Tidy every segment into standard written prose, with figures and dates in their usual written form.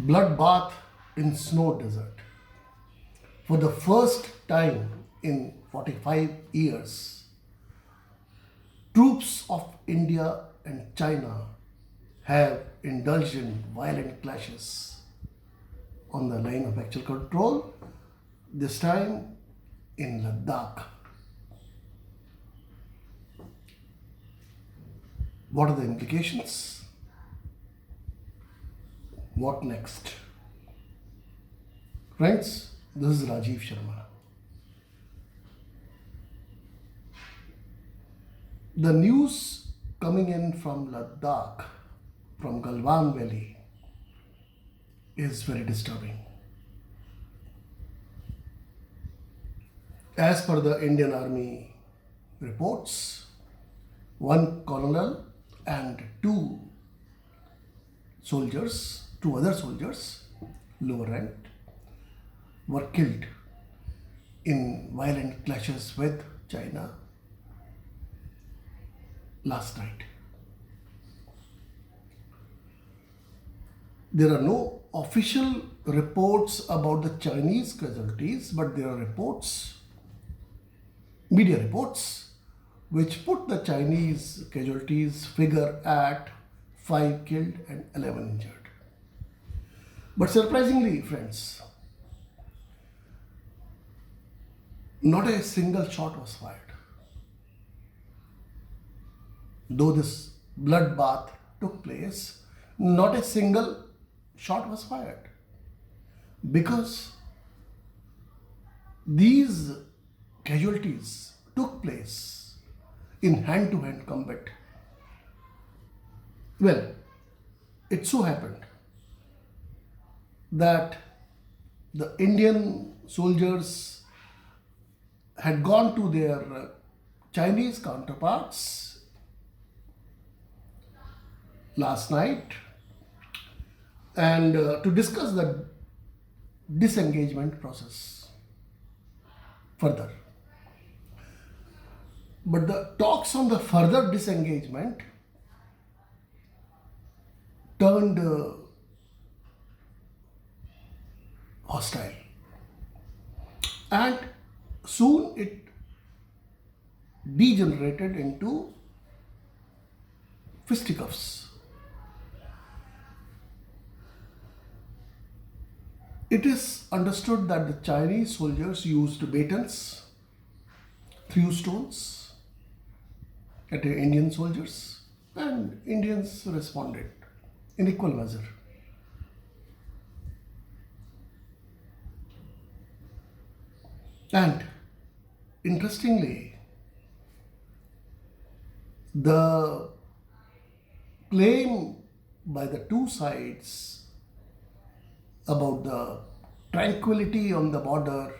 Bloodbath in snow desert. For the first time in 45 years, troops of India and China have indulged in violent clashes on the line of actual control, this time in Ladakh. What are the implications? What next? Friends, this is Rajeev Sharma. The news coming in from Ladakh, from Galwan Valley, is very disturbing. As per the Indian Army reports, one colonel and two other soldiers, lower ranked, were killed in violent clashes with China last night. There are no official reports about the Chinese casualties, but there are media reports, which put the Chinese casualties figure at 5 killed and 11 injured. But surprisingly, friends, not a single shot was fired. Though this bloodbath took place, not a single shot was fired, because these casualties took place in hand-to-hand combat. Well, it so happened that the Indian soldiers had gone to their Chinese counterparts last night and to discuss the disengagement process further. But the talks on the further disengagement turned hostile, and soon it degenerated into fisticuffs. It is understood that the Chinese soldiers used batons, threw stones at the Indian soldiers, and Indians responded in equal measure. And interestingly, the claim by the two sides about the tranquility on the border,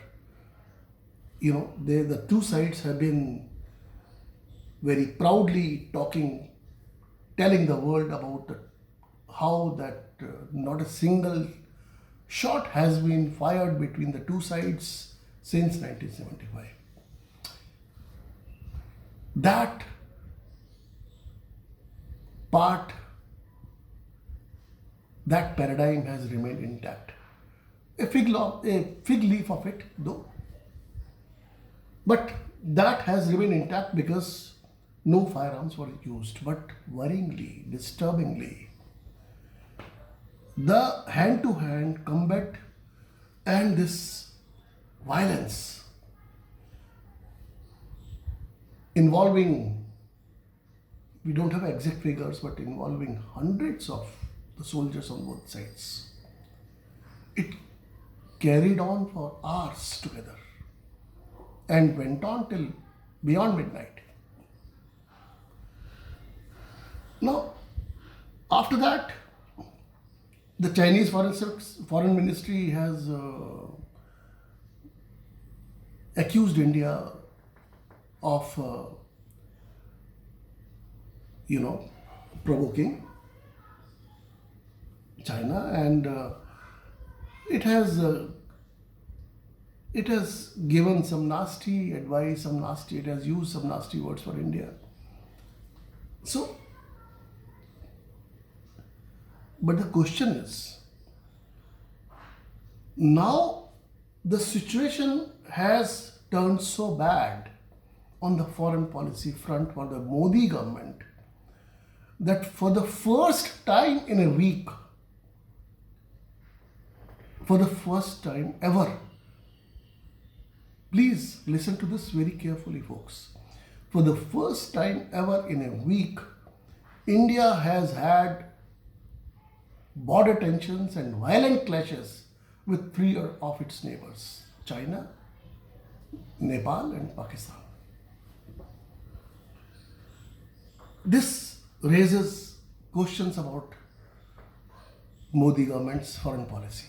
the two sides have been very proudly telling the world about how that not a single shot has been fired between the two sides since 1975. That paradigm has remained intact. A fig leaf of it, though. But that has remained intact because no firearms were used. But worryingly, disturbingly, the hand-to-hand combat and this violence involving, we don't have exact figures, but involving hundreds of the soldiers on both sides. It carried on for hours together and went on till beyond midnight. Now, after that, the Chinese foreign ministry has accused India of, provoking China, and it has given some nasty advice, it has used some nasty words for India. So, but the question is, Now the situation has turned so bad on the foreign policy front for the Modi government that for the first time in a week, for the first time ever, please listen to this very carefully, folks. For the first time ever in a week, India has had border tensions and violent clashes with three of its neighbors: China, Nepal, and Pakistan. This raises questions about Modi government's foreign policy.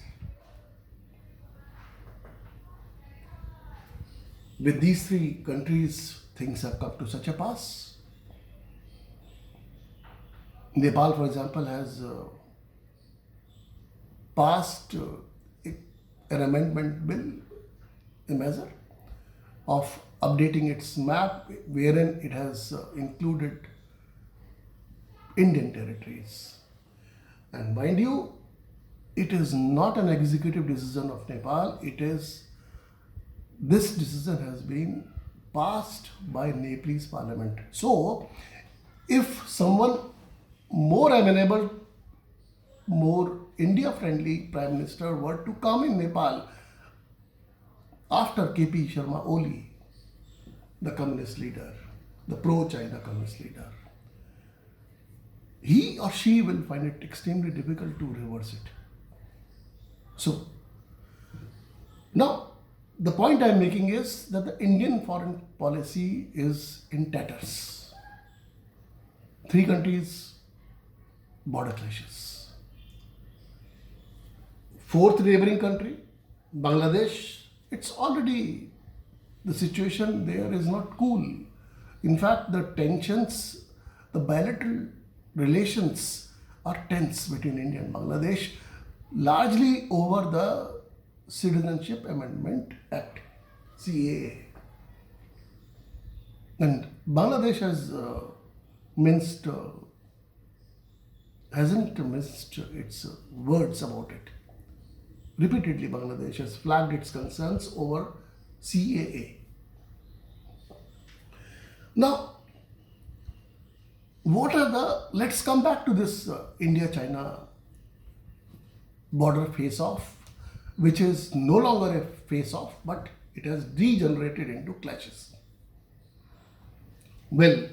With these three countries, things have come to such a pass. Nepal, for example, has passed an amendment bill, a measure of updating its map, wherein it has included Indian territories. And mind you, it is not an executive decision of Nepal. This decision has been passed by Nepalese parliament. So, if someone more amenable, more India-friendly Prime Minister were to come in Nepal after KP Sharma Oli, the communist leader, the pro-China communist leader, he or she will find it extremely difficult to reverse it. So, now the point I am making is that the Indian foreign policy is in tatters. Three countries, border clashes. Fourth neighboring country, Bangladesh, it's already, the situation there is not cool. In fact, the tensions, the bilateral relations are tense between India and Bangladesh, largely over the Citizenship Amendment Act, CAA. And Bangladesh hasn't minced its words about it. Repeatedly, Bangladesh has flagged its concerns over CAA. Now, let's come back to this India-China border face-off, which is no longer a face-off, but it has degenerated into clashes. Well,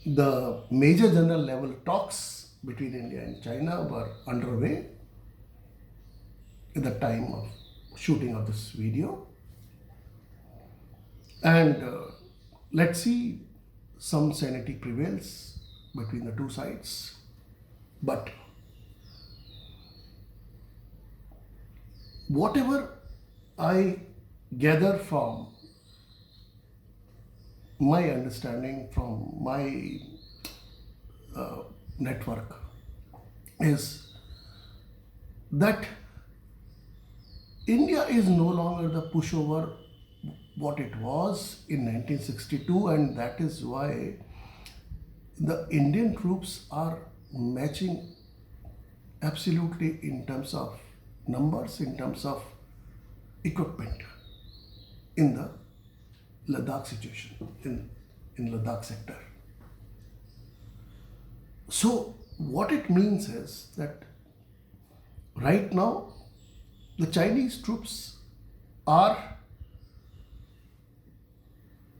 the Major General level talks between India and China were underway at the time of shooting of this video. And let's see, some sanity prevails between the two sides. But whatever I gather from my understanding, from my network, is that India is no longer the pushover what it was in 1962, and that is why the Indian troops are matching absolutely in terms of numbers, in terms of equipment in the Ladakh situation, in Ladakh sector. So what it means is that right now the Chinese troops are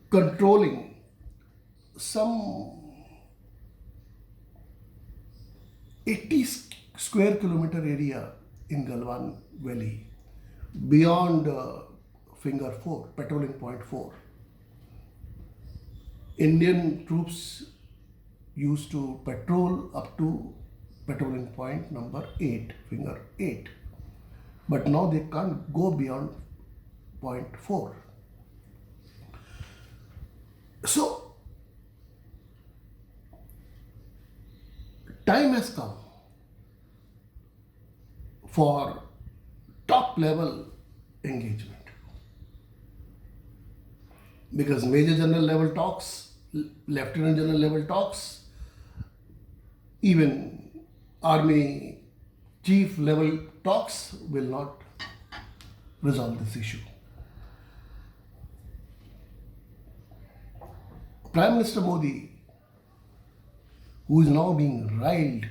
controlling some 80 square kilometer area in Galwan Valley beyond Finger 4, patrolling point 4. Indian troops used to patrol up to patrolling point number 8, Finger 8. But now they can't go beyond point 4. So, time has come for top level engagement, because Major General level talks, Lieutenant General level talks, even Army chief level talks will not resolve this issue. Prime Minister Modi, who is now being riled,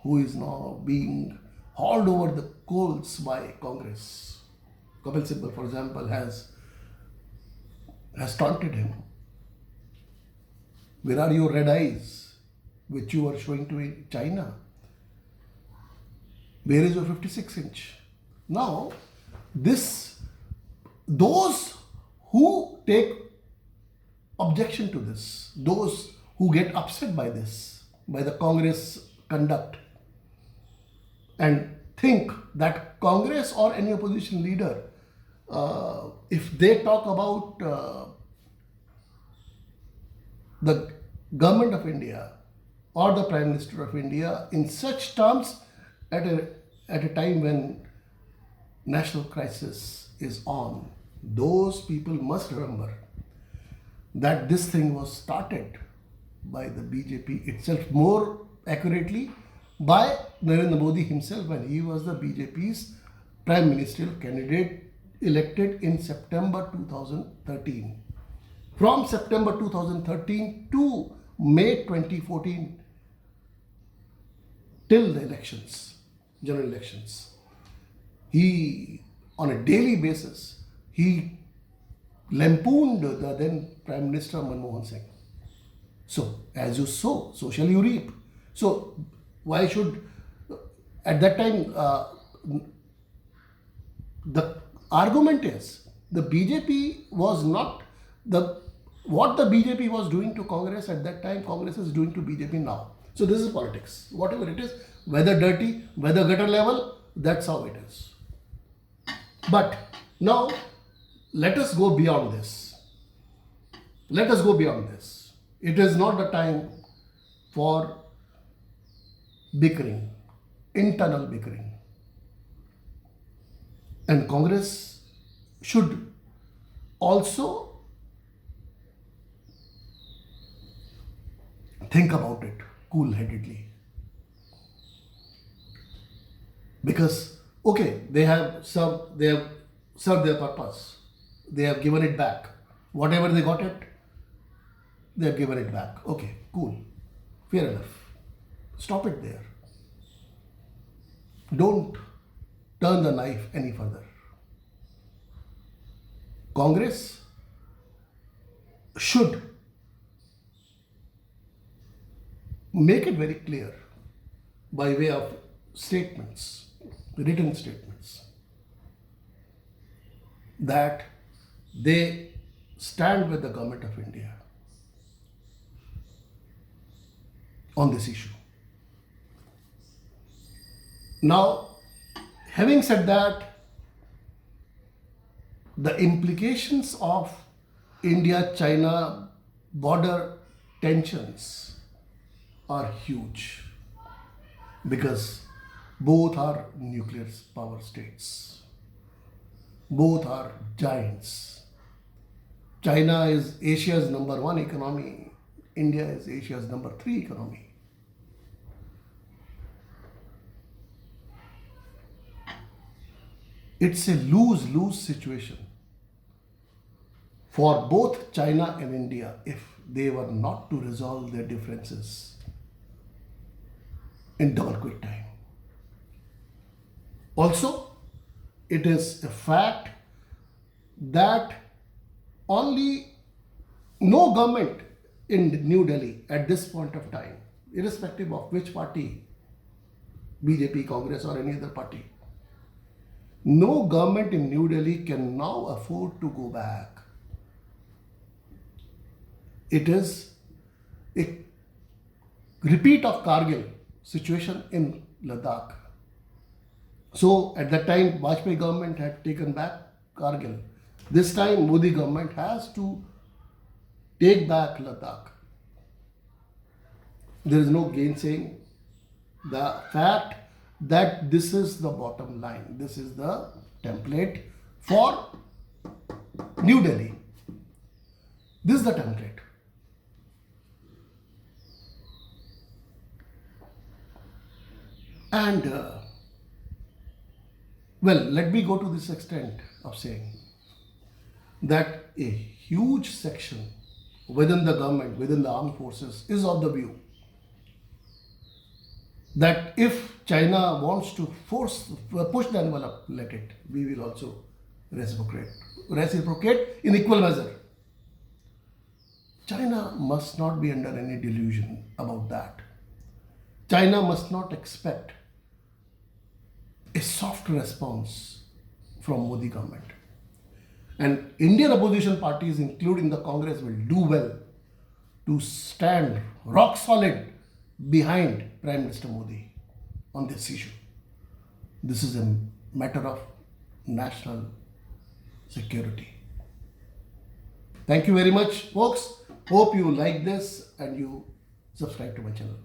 who is now being hauled over the coals by Congress. Kapil Sibal, for example, has taunted him. Where are your red eyes, which you are showing to China? Where is your 56-inch? Now, those who take objection to this, those who get upset by this, by the Congress conduct, and think that Congress or any opposition leader, if they talk about the government of India or the Prime Minister of India in such terms at a time when national crisis is on, those people must remember that this thing was started by the BJP itself, more accurately by Narendra Modi himself when he was the BJP's prime ministerial candidate elected in September 2013. From September 2013 to May 2014 till the elections, general elections, he, on a daily basis, he lampooned the then Prime Minister Manmohan Singh. So, as you sow, so shall you reap. So, why should, at that time, the argument is the BJP was not what the BJP was doing to Congress at that time, Congress is doing to BJP now. So, this is politics. Whatever it is, whether dirty, whether gutter level, that's how it is. But now, let us go beyond this. Let us go beyond this. It is not the time for bickering, internal bickering. And Congress should also think about it cool-headedly. Because, okay, they have served their purpose. They have given it back. Whatever they got it, they have given it back. Okay, cool. Fair enough. Stop it there. Don't turn the knife any further. Congress should make it very clear by way of statements, written statements, that they stand with the government of India on this issue. Now, having said that, the implications of India-China border tensions are huge because both are nuclear power states. Both are giants. China is Asia's number 1 economy. India is Asia's number 3 economy. It's a lose-lose situation for both China and India if they were not to resolve their differences in double quick time. Also, it is a fact that no government in New Delhi at this point of time, irrespective of which party, BJP, Congress or any other party, no government in New Delhi can now afford to go back. It is a repeat of Kargil situation in Ladakh. So at that time, Vajpayee government had taken back Kargil. This time, Modi government has to take back Ladakh. There is no gainsaying the fact that this is the bottom line. This is the template for New Delhi. This is the template. And Well, let me go to this extent of saying that a huge section within the government, within the armed forces, is of the view that if China wants to push the envelope, let it. We will also reciprocate in equal measure. China must not be under any delusion about that. China must not expect a soft response from Modi government. And Indian opposition parties, including the Congress, will do well to stand rock solid behind Prime Minister Modi on this issue. This is a matter of national security. Thank you very much, folks. Hope you like this and you subscribe to my channel.